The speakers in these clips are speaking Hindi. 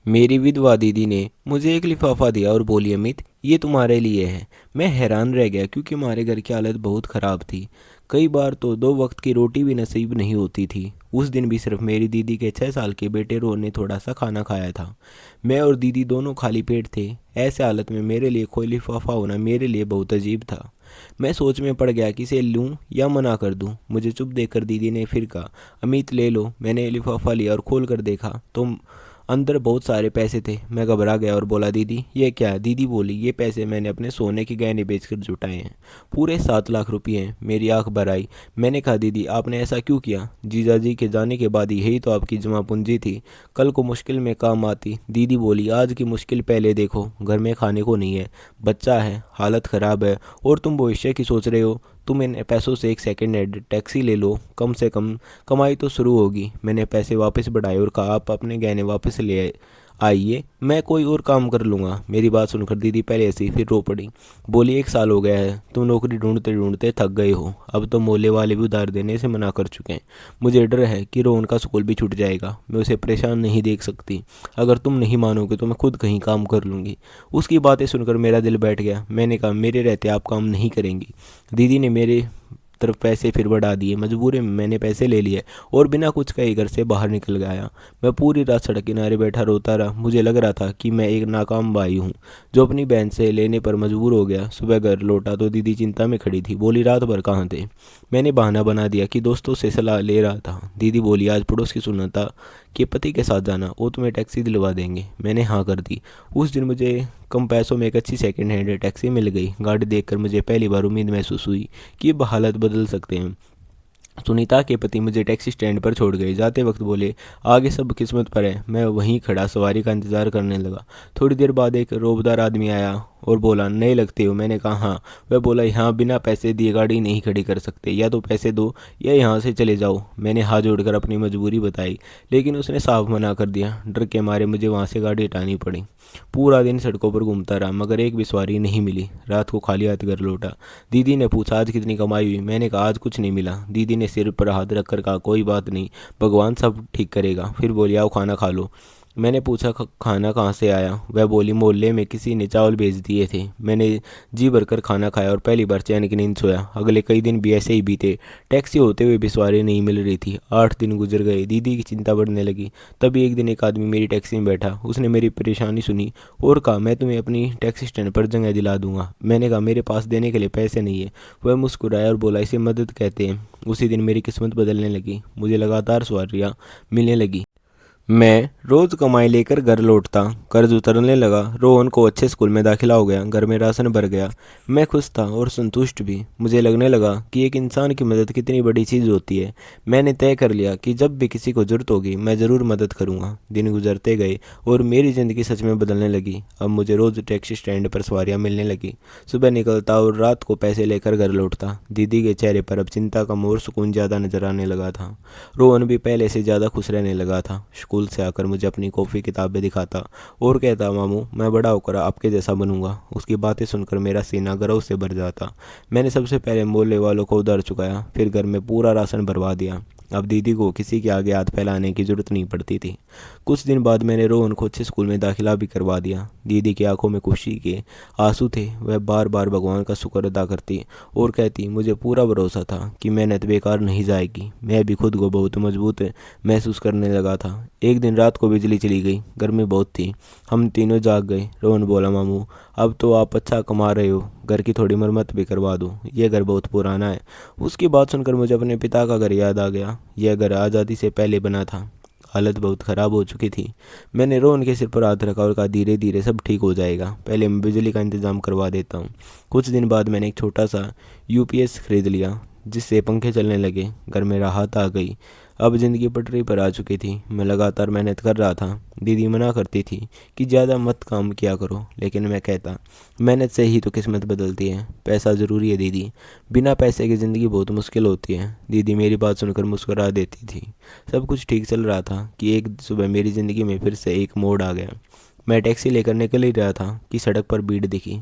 मेरी विधवा दीदी ने मुझे एक लिफाफा दिया और बोली, अमित ये तुम्हारे लिए है। मैं हैरान रह गया क्योंकि हमारे घर की हालत बहुत ख़राब थी। कई बार तो 2 वक्त की रोटी भी नसीब नहीं होती थी। उस दिन भी सिर्फ मेरी दीदी के 6 साल के बेटे रोहन ने थोड़ा सा खाना खाया था। मैं और दीदी दोनों खाली पेट थे। ऐसे हालत में मेरे लिए कोई लिफाफा होना मेरे लिए बहुत अजीब था। मैं सोच में पड़ गया कि इसे लूं या मना कर दूं। मुझे चुप देखकर दीदी ने फिर कहा, अमित ले लो। मैंने लिफाफा लिया और खोल कर देखा तो अंदर बहुत सारे पैसे थे। मैं घबरा गया और बोला, दीदी ये क्या है? दीदी बोली, ये पैसे मैंने अपने सोने के गहने बेचकर जुटाए हैं। पूरे 7 लाख रुपये हैं। मेरी आंख भर आई। मैंने कहा, दीदी आपने ऐसा क्यों किया? जीजा जी के जाने के बाद यही तो आपकी जमा पूंजी थी, कल को मुश्किल में काम आती। दीदी बोली, आज की मुश्किल पहले देखो, घर में खाने को नहीं है, बच्चा है, हालत ख़राब है, और तुम भविष्य की सोच रहे हो। तुम इन पैसों से एक सेकेंड हैंड टैक्सी ले लो, कम से कम कमाई तो शुरू होगी। मैंने पैसे वापस बढ़ाए और कहा, आप अपने गहने वापस ले आइए, मैं कोई और काम कर लूँगा। मेरी बात सुनकर दीदी पहले ऐसी फिर रो पड़ी। बोली, 1 साल हो गया है, तुम नौकरी ढूंढते ढूंढते थक गए हो। अब तो मोहल्ले वाले भी उधार देने से मना कर चुके हैं। मुझे डर है कि रोहन का स्कूल भी छूट जाएगा। मैं उसे परेशान नहीं देख सकती। अगर तुम नहीं मानोगे तो मैं खुद कहीं काम कर लूँगी। उसकी बातें सुनकर मेरा दिल बैठ गया। मैंने कहा, मेरे रहते आप काम नहीं करेंगी। दीदी ने मेरे तरफ पैसे फिर बढ़ा दिए। मजबूरी में मैंने पैसे ले लिए और बिना कुछ कहे घर से बाहर निकल गया। मैं पूरी रात सड़क किनारे बैठा रोता रहा। मुझे लग रहा था कि मैं एक नाकाम भाई हूँ जो अपनी बहन से लेने पर मजबूर हो गया। सुबह घर लौटा तो दीदी चिंता में खड़ी थी। बोली, रात भर कहाँ थे? मैंने बहाना बना दिया कि दोस्तों से सलाह ले रहा था। दीदी बोली, आज पड़ोस की सुना था कि पति के साथ जाना, वो तुम्हें टैक्सी दिलवा देंगे। मैंने हाँ कर दी। उस दिन मुझे कम पैसों में एक अच्छी सेकंड हैंड टैक्सी मिल गई। गाड़ी देखकर मुझे पहली बार उम्मीद महसूस हुई कि अब हालत बदल सकते हैं। सुनीता के पति मुझे टैक्सी स्टैंड पर छोड़ गए। जाते वक्त बोले, आगे सब किस्मत पर है। मैं वहीं खड़ा सवारी का इंतजार करने लगा। थोड़ी देर बाद एक रोबदार आदमी आया और बोला, नए लगते हो? मैंने कहा हाँ। वह बोला, यहाँ बिना पैसे दिए गाड़ी नहीं खड़ी कर सकते, या तो पैसे दो या यहाँ से चले जाओ। मैंने हाथ जोड़कर अपनी मजबूरी बताई, लेकिन उसने साफ मना कर दिया। डर के मारे मुझे वहाँ से गाड़ी हटानी पड़ी। पूरा दिन सड़कों पर घूमता रहा मगर एक भी सवारी नहीं मिली। रात को खाली हाथ घर लौटा। दीदी ने पूछा, आज कितनी कमाई हुई? मैंने कहा, आज कुछ नहीं मिला। दीदी ने सिर पर हाथ रखकर कहा, कोई बात नहीं, भगवान सब ठीक करेगा। फिर बोली, आओ खाना खा लो। मैंने पूछा, खाना कहाँ से आया?" वह बोली, मोहल्ले में किसी ने चावल भेज दिए थे। मैंने जी भरकर खाना खाया और पहली बार चैन की नींद सोया। अगले कई दिन भी ऐसे ही बीते। टैक्सी होते हुए भी सवारी नहीं मिल रही थी। 8 दिन गुजर गए। दीदी की चिंता बढ़ने लगी। तभी एक दिन एक आदमी मेरी टैक्सी में बैठा। उसने मेरी परेशानी सुनी और कहा, मैं तुम्हें अपनी टैक्सी स्टैंड पर जगह दिला दूंगा। मैंने कहा, मेरे पास देने के लिए पैसे नहीं है। वह मुस्कुराया और बोला, इसे मदद कहते हैं। उसी दिन मेरी किस्मत बदलने लगी। मुझे लगातार सवारियाँ मिलने लगी। मैं रोज कमाई लेकर घर लौटता। कर्ज उतरने लगा। रोहन को अच्छे स्कूल में दाखिला हो गया। घर में राशन भर गया। मैं खुश था और संतुष्ट भी। मुझे लगने लगा कि एक इंसान की मदद कितनी बड़ी चीज़ होती है। मैंने तय कर लिया कि जब भी किसी को ज़रूरत होगी मैं ज़रूर मदद करूँगा। दिन गुजरते गए और मेरी ज़िंदगी सच में बदलने लगी। अब मुझे रोज़ टैक्सी स्टैंड पर सवारियाँ मिलने लगी। सुबह निकलता और रात को पैसे लेकर घर लौटता। दीदी के चेहरे पर अब चिंता कम और सुकून ज़्यादा नजर आने लगा था। रोहन भी पहले से ज़्यादा खुश रहने लगा था। स्कूल से आकर मुझे अपनी कॉफ़ी किताबें दिखाता और कहता, मामू मैं बड़ा होकर आपके जैसा बनूंगा। उसकी बातें सुनकर मेरा सीना गर्व से भर जाता। मैंने सबसे पहले मोहल्ले वालों को उधार चुकाया, फिर घर में पूरा राशन भरवा दिया। अब दीदी को किसी के आगे हाथ फैलाने की जरूरत नहीं पड़ती थी। कुछ दिन बाद मैंने रोहन को अच्छे स्कूल में दाखिला भी करवा दिया। दीदी की आंखों में खुशी के आंसू थे। वह बार बार भगवान का शुक्र अदा करती और कहती, मुझे पूरा भरोसा था कि मेहनत बेकार नहीं जाएगी। मैं भी खुद को बहुत मजबूत महसूस करने लगा था। एक दिन रात को बिजली चली गई। गर्मी बहुत थी। हम तीनों जाग गए। रोहन बोला, मामू अब तो आप अच्छा कमा रहे हो, घर की थोड़ी मरम्मत भी करवा दो, यह घर बहुत पुराना है। उसकी बात सुनकर मुझे अपने पिता का घर याद आ गया। यह घर आज़ादी से पहले बना था। हालत बहुत ख़राब हो चुकी थी। मैंने रोहन के सिर पर हाथ रखा और कहा, धीरे धीरे सब ठीक हो जाएगा, पहले मैं बिजली का इंतज़ाम करवा देता हूँ। कुछ दिन बाद मैंने एक छोटा सा यूपीएस खरीद लिया जिससे पंखे चलने लगे। घर में राहत आ गई। अब ज़िंदगी पटरी पर आ चुकी थी। मैं लगातार मेहनत कर रहा था। दीदी मना करती थी कि ज़्यादा मत काम किया करो, लेकिन मैं कहता, मेहनत से ही तो किस्मत बदलती है। पैसा ज़रूरी है दीदी, बिना पैसे की ज़िंदगी बहुत मुश्किल होती है। दीदी मेरी बात सुनकर मुस्कुरा देती थी। सब कुछ ठीक चल रहा था कि एक सुबह मेरी ज़िंदगी में फिर से एक मोड़ आ गया। मैं टैक्सी लेकर निकल ही रहा था कि सड़क पर भीड़ दिखी।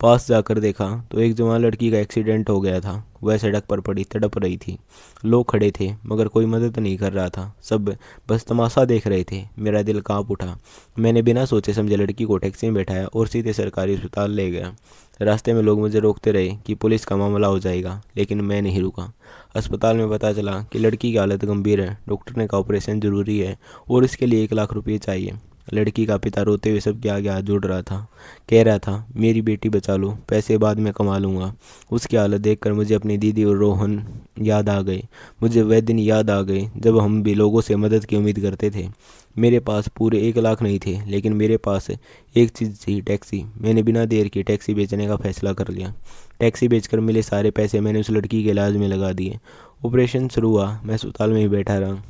पास जाकर देखा तो एक जवान लड़की का एक्सीडेंट हो गया था। वह सड़क पर पड़ी तड़प रही थी। लोग खड़े थे मगर कोई मदद नहीं कर रहा था। सब बस तमाशा देख रहे थे। मेरा दिल कांप उठा। मैंने बिना सोचे समझे लड़की को टैक्सी में बैठाया और सीधे सरकारी अस्पताल ले गया। रास्ते में लोग मुझे रोकते रहे कि पुलिस का मामला हो जाएगा, लेकिन मैं नहीं रुका। अस्पताल में पता चला कि लड़की की हालत गंभीर है। डॉक्टर ने कहा ऑपरेशन जरूरी है और इसके लिए 1 लाख रुपये चाहिए। लड़की का पिता रोते हुए सबके आगे हाथ जोड़ रहा था। कह रहा था, मेरी बेटी बचा लो, पैसे बाद में कमा लूँगा। उसकी हालत देखकर मुझे अपनी दीदी और रोहन याद आ गए। मुझे वह दिन याद आ गए जब हम भी लोगों से मदद की उम्मीद करते थे। मेरे पास पूरे 1 लाख नहीं थे, लेकिन मेरे पास एक चीज़ थी, टैक्सी। मैंने बिना देर के टैक्सी बेचने का फैसला कर लिया। टैक्सी बेचकर मिले सारे पैसे मैंने उस लड़की के इलाज में लगा दिए। ऑपरेशन शुरू हुआ, मैं अस्पताल में ही बैठा रहा।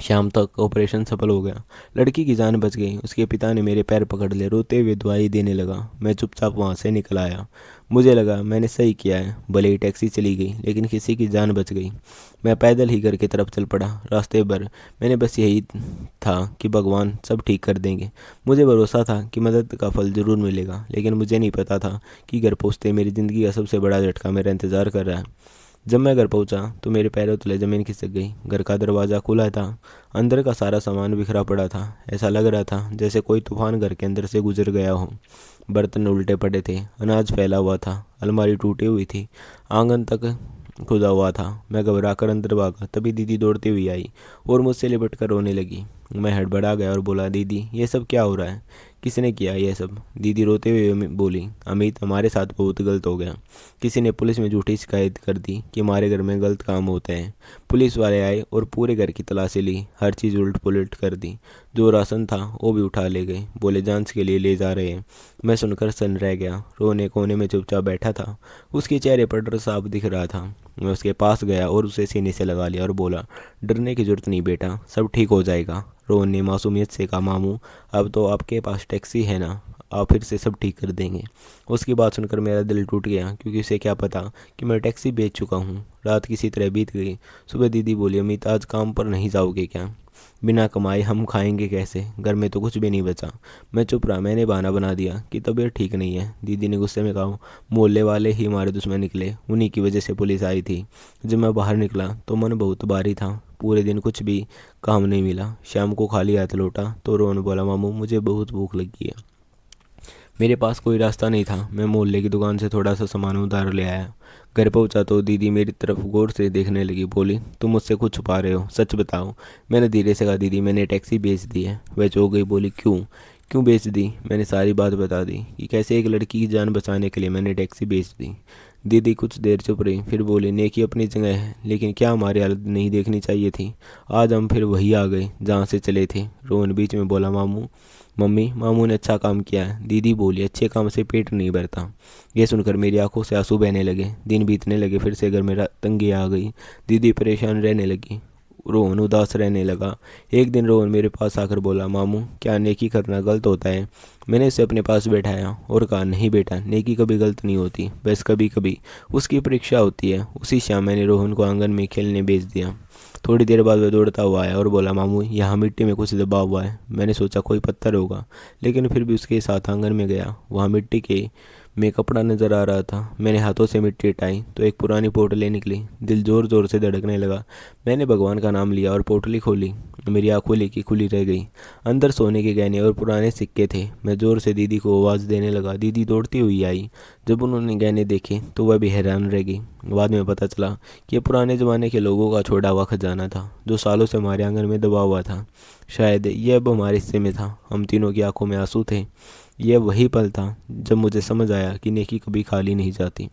शाम तक ऑपरेशन सफल हो गया। लड़की की जान बच गई। उसके पिता ने मेरे पैर पकड़ लिए, रोते हुए दुआई देने लगा। मैं चुपचाप वहाँ से निकल आया। मुझे लगा मैंने सही किया है। भले ही टैक्सी चली गई, लेकिन किसी की जान बच गई। मैं पैदल ही घर की तरफ चल पड़ा। रास्ते भर मैंने बस यही था कि भगवान सब ठीक कर देंगे। मुझे भरोसा था कि मदद का फल जरूर मिलेगा, लेकिन मुझे नहीं पता था कि घर पहुँचते मेरी ज़िंदगी का सबसे बड़ा झटका मेरा इंतज़ार कर रहा है। जब मैं घर पहुंचा तो मेरे पैरों तले ज़मीन खिसक गई। घर का दरवाज़ा खुला था। अंदर का सारा सामान बिखरा पड़ा था। ऐसा लग रहा था जैसे कोई तूफान घर के अंदर से गुजर गया हो। बर्तन उल्टे पड़े थे, अनाज फैला हुआ था, अलमारी टूटी हुई थी, आंगन तक खुदा हुआ था। मैं घबरा कर अंदर भागा। तभी दीदी दौड़ती हुई आई और मुझसे लिपट कर रोने लगी। मैं हड़बड़ा गया और बोला, दीदी ये सब क्या हो रहा है? किसने किया ये सब? दीदी रोते हुए बोली, अमित हमारे साथ बहुत गलत हो गया। किसी ने पुलिस में झूठी शिकायत कर दी कि हमारे घर में गलत काम होते हैं। पुलिस वाले आए और पूरे घर की तलाशी ली, हर चीज़ उलट पुलट कर दी। जो राशन था वो भी उठा ले गए, बोले जांच के लिए ले जा रहे हैं। मैं सुनकर सन रह गया। रोने कोने में चुपचाप बैठा था। उसके चेहरे पर डर साफ दिख रहा था। मैं उसके पास गया और उसे सीने से लगा लिया और बोला, डरने की जरूरत नहीं बेटा, सब ठीक हो जाएगा। रोहन ने मासूमियत से कहा, मामू अब तो आपके पास टैक्सी है ना, आप फिर से सब ठीक कर देंगे। उसकी बात सुनकर मेरा दिल टूट गया, क्योंकि उसे क्या पता कि मैं टैक्सी बेच चुका हूँ। रात किसी तरह बीत गई। सुबह दीदी बोली, अमित आज काम पर नहीं जाओगे क्या? बिना कमाए हम खाएंगे कैसे? घर में तो कुछ भी नहीं बचा। मैं चुप रहा। मैंने बहाना बना दिया कि तबीयत ठीक नहीं है। दीदी ने गुस्से में कहा, मोहल्ले वाले ही हमारे दुश्मन निकले, उन्हीं की वजह से पुलिस आई थी। जब मैं बाहर निकला तो मन बहुत भारी था। पूरे दिन कुछ भी काम नहीं मिला। शाम को खाली हाथ लौटा तो रोहन बोला, मामू मुझे बहुत भूख लगी है। मेरे पास कोई रास्ता नहीं था। मैं मोहल्ले की दुकान से थोड़ा सा सामान उधार ले आया। घर पहुंचा तो दीदी मेरी तरफ गौर से देखने लगी। बोली, तुम मुझसे कुछ छुपा रहे हो, सच बताओ। मैंने धीरे से कहा, दीदी मैंने टैक्सी बेच दी है। वह चौंक गई। बोली, क्यों क्यों बेच दी? मैंने सारी बात बता दी कि कैसे एक लड़की की जान बचाने के लिए मैंने टैक्सी बेच दी। दीदी कुछ देर चुप रही, फिर बोली, नेकी अपनी जगह है, लेकिन क्या हमारी हालत नहीं देखनी चाहिए थी? आज हम फिर वही आ गए जहाँ से चले थे। रोहन बीच में बोला, मम्मी मामू ने अच्छा काम किया है। दीदी बोली, अच्छे काम से पेट नहीं भरता। यह सुनकर मेरी आंखों से आंसू बहने लगे। दिन बीतने लगे। फिर से घर में तंगी आ गई। दीदी परेशान रहने लगी। रोहन उदास रहने लगा। एक दिन रोहन मेरे पास आकर बोला, मामू क्या नेकी करना गलत होता है? मैंने उसे अपने पास बैठाया और कहा, नहीं बेटा, नेकी कभी गलत नहीं होती, बस कभी कभी उसकी परीक्षा होती है। उसी शाम मैंने रोहन को आंगन में खेलने भेज दिया। थोड़ी देर बाद वह दौड़ता हुआ आया और बोला, मामू यहाँ मिट्टी में कुछ दबा हुआ है। मैंने सोचा कोई पत्थर होगा, लेकिन फिर भी उसके साथ आंगन में गया। वहाँ मिट्टी के में कपड़ा नजर आ रहा था। मैंने हाथों से मिट्टी हटाई तो एक पुरानी पोटली निकली। दिल जोर जोर से धड़कने लगा। मैंने भगवान का नाम लिया और पोटली खोली। मेरी आँख खुली की खुली रह गई। अंदर सोने के गहने और पुराने सिक्के थे। मैं जोर से दीदी को आवाज़ देने लगा। दीदी दौड़ती हुई आई। जब उन्होंने गहने देखे तो वह भी हैरान रह गई। बाद में पता चला कि यह पुराने ज़माने के लोगों का छोड़ा हुआ खजाना था, जो सालों से हमारे आंगन में दबा हुआ था। शायद यह अब हमारे हिस्से में था। हम तीनों की आंखों में आंसू थे। यह वही पल था जब मुझे समझ आया कि नेकी कभी खाली नहीं जाती।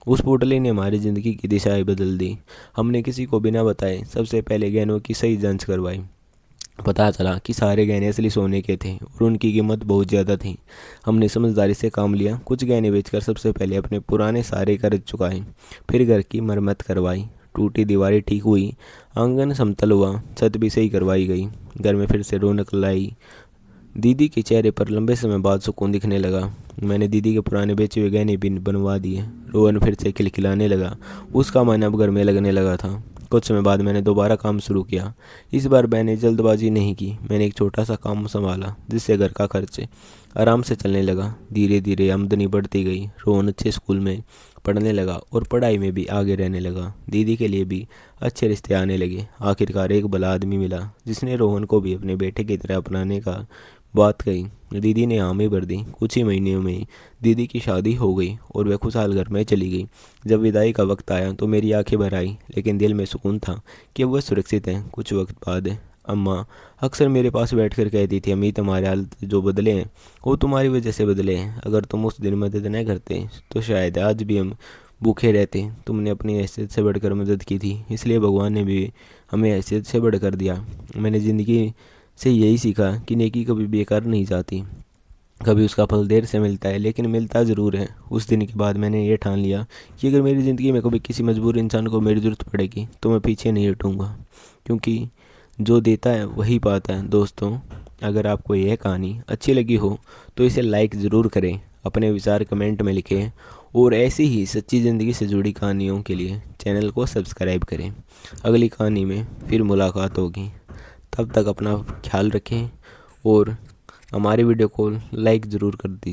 उस पोटली ने हमारी ज़िंदगी की दिशाएं बदल दी। हमने किसी को बिना बताए सबसे पहले गहनों की सही जांच करवाई। पता चला कि सारे गहने असली सोने के थे और उनकी कीमत बहुत ज़्यादा थी। हमने समझदारी से काम लिया। कुछ गहने बेचकर सबसे पहले अपने पुराने सारे कर्ज चुकाए, फिर घर की मरम्मत करवाई। टूटी दीवारें ठीक हुई, आंगन समतल हुआ, छत भी सही करवाई गई। घर में फिर से रौनक लाई। दीदी के चेहरे पर लंबे समय बाद सुकून दिखने लगा। मैंने दीदी के पुराने बेचे हुए गहने भी बनवा दिए। रोहन फिर से खिलखिलाने लगा। उसका मन अब घर में लगने लगा था। कुछ समय बाद मैंने दोबारा काम शुरू किया। इस बार मैंने जल्दबाजी नहीं की। मैंने एक छोटा सा काम संभाला जिससे घर का खर्च आराम से चलने लगा। धीरे धीरे आमदनी बढ़ती गई। रोहन अच्छे स्कूल में पढ़ने लगा और पढ़ाई में भी आगे रहने लगा। दीदी के लिए भी अच्छे रिश्ते आने लगे। आखिरकार एक भला आदमी मिला जिसने रोहन को भी अपने बेटे की तरह अपनाने का बात कही। दीदी ने हामी भर दी। कुछ ही महीनों में दीदी की शादी हो गई और वह खुशहाल घर में चली गई। जब विदाई का वक्त आया तो मेरी आंखें भर आई, लेकिन दिल में सुकून था कि वह सुरक्षित है। कुछ वक्त बाद अम्मा अक्सर मेरे पास बैठकर कहती थी, अमित, हमारे हालत जो बदले हैं वो तुम्हारी वजह से बदले हैं। अगर तुम उस दिन मदद न करते तो शायद आज भी हम भूखे रहते। तुमने अपनी हैसियत से बढ़कर मदद की थी, इसलिए भगवान ने भी हमें हैसियत से बढ़कर दिया। मैंने ज़िंदगी से यही सीखा कि नेकी कभी बेकार नहीं जाती। कभी उसका फल देर से मिलता है, लेकिन मिलता ज़रूर है। उस दिन के बाद मैंने ये ठान लिया कि अगर मेरी ज़िंदगी में कभी किसी मजबूर इंसान को मेरी ज़रूरत पड़ेगी तो मैं पीछे नहीं हटूँगा, क्योंकि जो देता है वही पाता है। दोस्तों, अगर आपको यह कहानी अच्छी लगी हो तो इसे लाइक ज़रूर करें, अपने विचार कमेंट में लिखें और ऐसी ही सच्ची ज़िंदगी से जुड़ी कहानियों के लिए चैनल को सब्सक्राइब करें। अगली कहानी में फिर मुलाकात होगी। तब तक अपना ख्याल रखें और हमारे वीडियो को लाइक ज़रूर कर दीजिए।